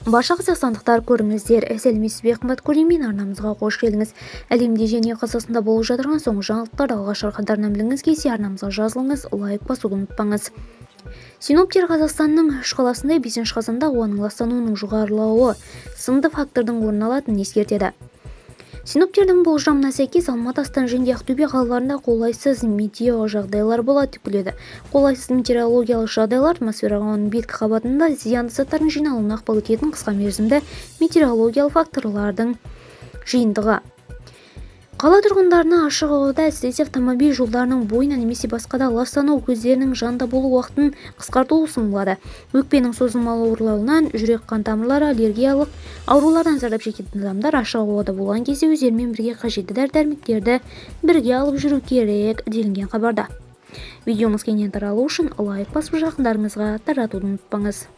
Барша қазақстандықтар көріңіздер, сәлеметсіз қымбат көрермен, арнамызға қош келдіңіз. Әлемде және Қазақстанда болып жатырған соңғы жаңалықтарды алғашқы хаттарынан білгіңіз келсе, арнамызға жазылыңыз, лайк басуды ұмытпаңыз. Синоптиктер Қазақстанның 3 қаласында 5 қазанда ауаның ластануының жоғарылауы сынды фактордың орын алатынын ескертеді. Синоптиктердің болжамына сәйкес, Алматы, Астана және Ақтөбе қалаларында қолайсыз метео жағдайлар болады деп күтіледі. Қолайсыз метеорологиялық жағдайлар атмосфераға оның беткі қабатында зиянды заттардың жиналуына ықпал ететін қысқа мерзімді метеорологиялық факторлардың жиынтығы. Қала тұрғындарына ашық ауада, әсіресе автомобиль жолдарының бойына немесе басқа да ластану көздерінің жанында болу уақытын қысқарту ұсынылады. Өкпенің созылмалы ауруынан, жүрек-қан тамырлары, аллергиялық аурулардан зардап шекетін адамдар ашық ауада болған кезде өздерімен бірге қажетті дәрі-дәрмектерді бірге алып жүру керек делінген хабарда. Видеомыз кеңінен таралу үшін лайк басып жақындарыңызға таратуды ұмытпаңыз.